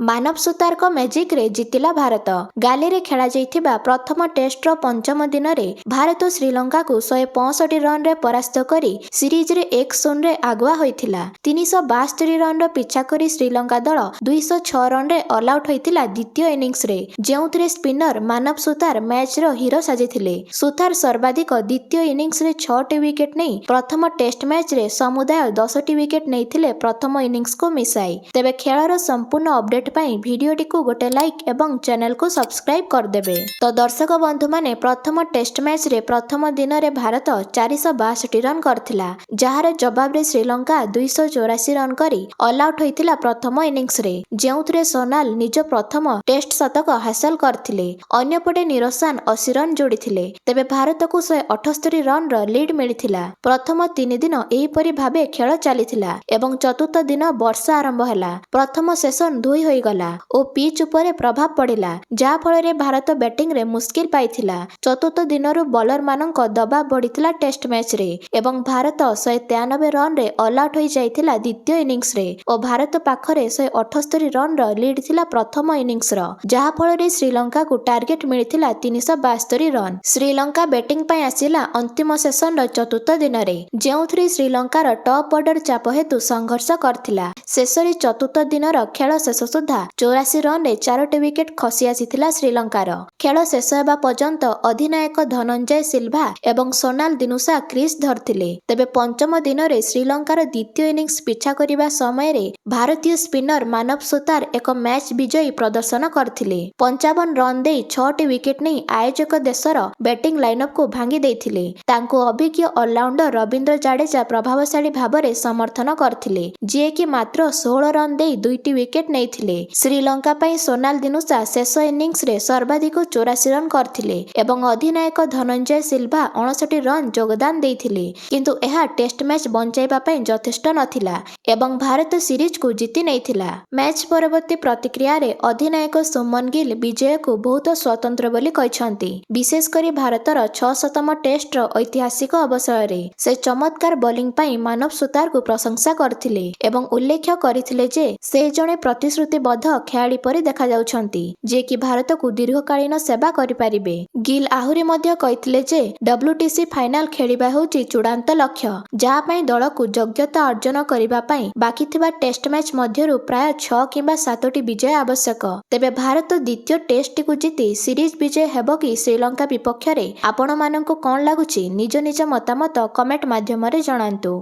ମାନବ ସୁତାରଙ୍କ ମ୍ୟାଜିକ୍ରେ ଜିତିଲା ଭାରତ। ଗାଲିରେ ଖେଳାଯାଇଥିବା ପ୍ରଥମ ଟେଷ୍ଟର ପଞ୍ଚମ ଦିନରେ ଭାରତ ଶ୍ରୀଲଙ୍କାକୁ 165 ରନରେ ପରାସ୍ତ କରି ସିରିଜରେ 1-0ରେ ଆଗୁଆ ହୋଇଥିଲା। 372 ରନର ପିଛା କରି ଶ୍ରୀଲଙ୍କା ଦଳ 206 ରନରେ ଅଲଆଉଟ୍ ହୋଇଥିଲା ଦ୍ୱିତୀୟ ଇନିଂସରେ, ଯେଉଁଥିରେ ସ୍ପିନର ମାନବ ସୁତାର ମ୍ୟାଚର ହିରୋ ସାଜିଥିଲେ। ସୁତାର ସର୍ବାଧିକ ଦ୍ୱିତୀୟ ଇନିଂସରେ 6ଟି ୱିକେଟ୍ ନେଇ ପ୍ରଥମ ଟେଷ୍ଟ ମ୍ୟାଚରେ ସମୁଦାୟ 10ଟି ୱିକେଟ୍ ନେଇଥିଲେ ପ୍ରଥମ ଇନିଂସକୁ ମିଶାଇ। ତେବେ ଖେଳର ସମ୍ପୂର୍ଣ୍ଣ ଅପଡେଟ୍ ପାଇଁ ଭିଡିଓଟିକୁ ଗୋଟେ ଲାଇକ୍ ଏବଂ ଚ୍ୟାନେଲକୁ ସବସ୍କ୍ରାଇବ କରିଦେବେ। ତ ଦର୍ଶକ ବନ୍ଧୁମାନେ, ପ୍ରଥମ ଟେଷ୍ଟ ମ୍ୟାଚରେ ପ୍ରଥମ ଦିନରେ ଭାରତ 462 ରନ୍ କରିଥିଲା, ଯାହାର ଜବାବରେ ଶ୍ରୀଲଙ୍କା 284 ରନ୍ କରି ଅଲଆଉଟ୍ ହୋଇଥିଲା ପ୍ରଥମ ଇନିଂସରେ, ଯେଉଁଥିରେ ସୋନାଲ ନିଜ ପ୍ରଥମ ଟେଷ୍ଟ ଶତକ ହାସଲ କରିଥିଲେ। ଅନ୍ୟପଟେ ନିରୋଶାନ 80 ରନ୍ ଯୋଡ଼ିଥିଲେ। ତେବେ ଭାରତକୁ 178 ରନ୍ର ଲିଡ୍ ମିଳିଥିଲା। ପ୍ରଥମ 3 ଦିନ ଏହିପରି ଭାବେ ଖେଳ ଚାଲିଥିଲା ଏବଂ ଚତୁର୍ଥ ଦିନ ବର୍ଷା ଆରମ୍ଭ ହେଲା। ପ୍ରଥମ ସେସନ ଧୋଇ ହୋଇଗଲା ଓ ପିଚ୍ ଉପରେ ପ୍ରଭାବ ପଡ଼ିଲା, ଯାହା ଫଳରେ ଭାରତ ବ୍ୟାଟିଂରେ ମୁସ୍କିଲ ପାଇଥିଲା। ଚତୁର୍ଥ ଦିନରୁ ବୋଲରମାନଙ୍କ ଦବାବ ବଢ଼ିଥିଲା ଟେଷ୍ଟ ମ୍ୟାଚରେ ଏବଂ ଭାରତ 193 ରନରେ ଅଲଆଉଟ୍ ହୋଇଯାଇଥିଲା ଦ୍ୱିତୀୟ ଇନିଂସରେ ଓ ଭାରତ ପାଖରେ 178 ରନ୍ର ଲିଡ୍ ଥିଲା ପ୍ରଥମ ଇନିଂସର, ଯାହା ଫଳରେ ଶ୍ରୀଲଙ୍କାକୁ ଟାର୍ଗେଟ ମିଳିଥିଲା 372 ରନ୍। ଶ୍ରୀଲଙ୍କା ବ୍ୟାଟିଂ ପାଇଁ ଆସିଲା ଅନ୍ତିମ ସେସନର ଚତୁର୍ଥ ଦିନରେ, ଯେଉଁଥିରେ ଶ୍ରୀଲଙ୍କାର ଟପ୍ ଅର୍ଡର ଚାପ ହେତୁ ସଂଘର୍ଷ କରିଥିଲା। ଶେଷରେ ଚତୁର୍ଥ ଦିନର ଖେଳ ଶେଷ ସୁଦ୍ଧା 84 ରନରେ 4ଟି ୱିକେଟ୍ ଖସି ଆସିଥିଲା ଶ୍ରୀଲଙ୍କାର। ଖେଳ ଶେଷ ହେବା ପର୍ଯ୍ୟନ୍ତ ଅଧିନାୟକ ଧନଞ୍ଜୟ ସିଲଭା ଏବଂ ସୋନାଲ ଦିନୁସା କ୍ରିଜ୍ ଧରିଥିଲେ। ତେବେ ପଞ୍ଚମ ଦିନରେ ଶ୍ରୀଲଙ୍କାର ଦ୍ୱିତୀୟ ଇନିଂସ ପିଛା କରିବା ସମୟରେ ଭାରତୀୟ ସ୍ପିନର ମାନବ ସୁତାର ଏକ ମ୍ୟାଚ୍ ବିଜୟୀ ପ୍ରଦର୍ଶନ କରିଥିଲେ। 55 ରନ୍ ଦେଇ 6ଟି ୱିକେଟ୍ ନେଇ ଆୟୋଜକ ଦେଶର ବ୍ୟାଟିଂ ଲାଇନଅପ୍କୁ ଭାଙ୍ଗି ଦେଇଥିଲେ। ତାଙ୍କୁ ଅଭିଜ୍ଞ ଅଲରାଉଣ୍ଡର ରବୀନ୍ଦ୍ର ଜାଡେଜା ପ୍ରଭାବଶାଳୀ ଭାବରେ ସମର୍ଥନ କରିଥିଲେ, ଯିଏକି ମାତ୍ର 16 ରନ୍ ଦେଇ 2ଟି ୱିକେଟ୍ ନେଇଥିଲେ। ଶ୍ରୀଲଙ୍କା ପାଇଁ ସୋନାଲ ଦିନୁସା ଶେଷ ଇନିଂସରେ ସର୍ବାଧିକ 84 ରନ୍ କରିଥିଲେ ଏବଂ ଅଧିନାୟକ ଧନଞ୍ଜୟ ସିଲଭା 59 ରନ୍ ଯୋଗଦାନ ଦେଇଥିଲେ, କିନ୍ତୁ ଏହା ଟେଷ୍ଟ ମ୍ୟାଚ୍ ବଞ୍ଚାଇବା ପାଇଁ ଯଥେଷ୍ଟ ନଥିଲା ଏବଂ ଭାରତ ସିରିଜକୁ ଜିତି ନେଇଥିଲା। ମ୍ୟାଚ୍ ପରବର୍ତ୍ତୀ ପ୍ରତିକ୍ରିୟାରେ ଅଧିନାୟକ ସୁମନ ଗିଲ ବିଜୟକୁ ବହୁତ ସ୍ୱତନ୍ତ୍ର ବୋଲି କହିଛନ୍ତି। ବିଶେଷ କରି ଭାରତର 600ତମ ଟେଷ୍ଟର ଐତିହାସିକ ଅବସରରେ ସେ ଚମତ୍କାର ବୋଲିଂ ପାଇଁ ମାନବ ସୁତାରକୁ ପ୍ରଶଂସା କରିଥିଲେ ଏବଂ ଉଲ୍ଲେଖ କରିଥିଲେ ଯେ ସେ ଜଣେ ପ୍ରତିଶ୍ରୁତିବଦ୍ଧ ଖେଳାଳି ପରି ଦେଖାଯାଉଛନ୍ତି, ଯିଏକି ଭାରତକୁ ଦୀର୍ଘକାଳୀନ ସେବା କରିପାରିବେ। ଗିଲ୍ ଆହୁରି ମଧ୍ୟ କହିଥିଲେ ଯେ WTC ଫାଇନାଲ ଖେଳିବା ହେଉଛି ଚୂଡ଼ାନ୍ତ ଲକ୍ଷ୍ୟ, ଯାହା ପାଇଁ ଦଳକୁ ଯୋଗ୍ୟତା ଅର୍ଜନ କରିବା ପାଇଁ ବାକି ଥିବା ଟେଷ୍ଟ ମ୍ୟାଚ୍ ମଧ୍ୟରୁ ପ୍ରାୟ 6 କିମ୍ବା 7ଟି ବିଜୟ ଆବଶ୍ୟକ। ତେବେ ଭାରତ ଦ୍ୱିତୀୟ ଟେଷ୍ଟଟିକୁ ଜିତି ସିରିଜ ବିଜୟ ହେବ କି ଶ୍ରୀଲଙ୍କା ବିପକ୍ଷରେ? ଆପଣମାନଙ୍କୁ କ'ଣ ଲାଗୁଛି? ନିଜ ନିଜ ମତାମତ କମେଣ୍ଟ ମାଧ୍ୟମରେ ଜଣାନ୍ତୁ।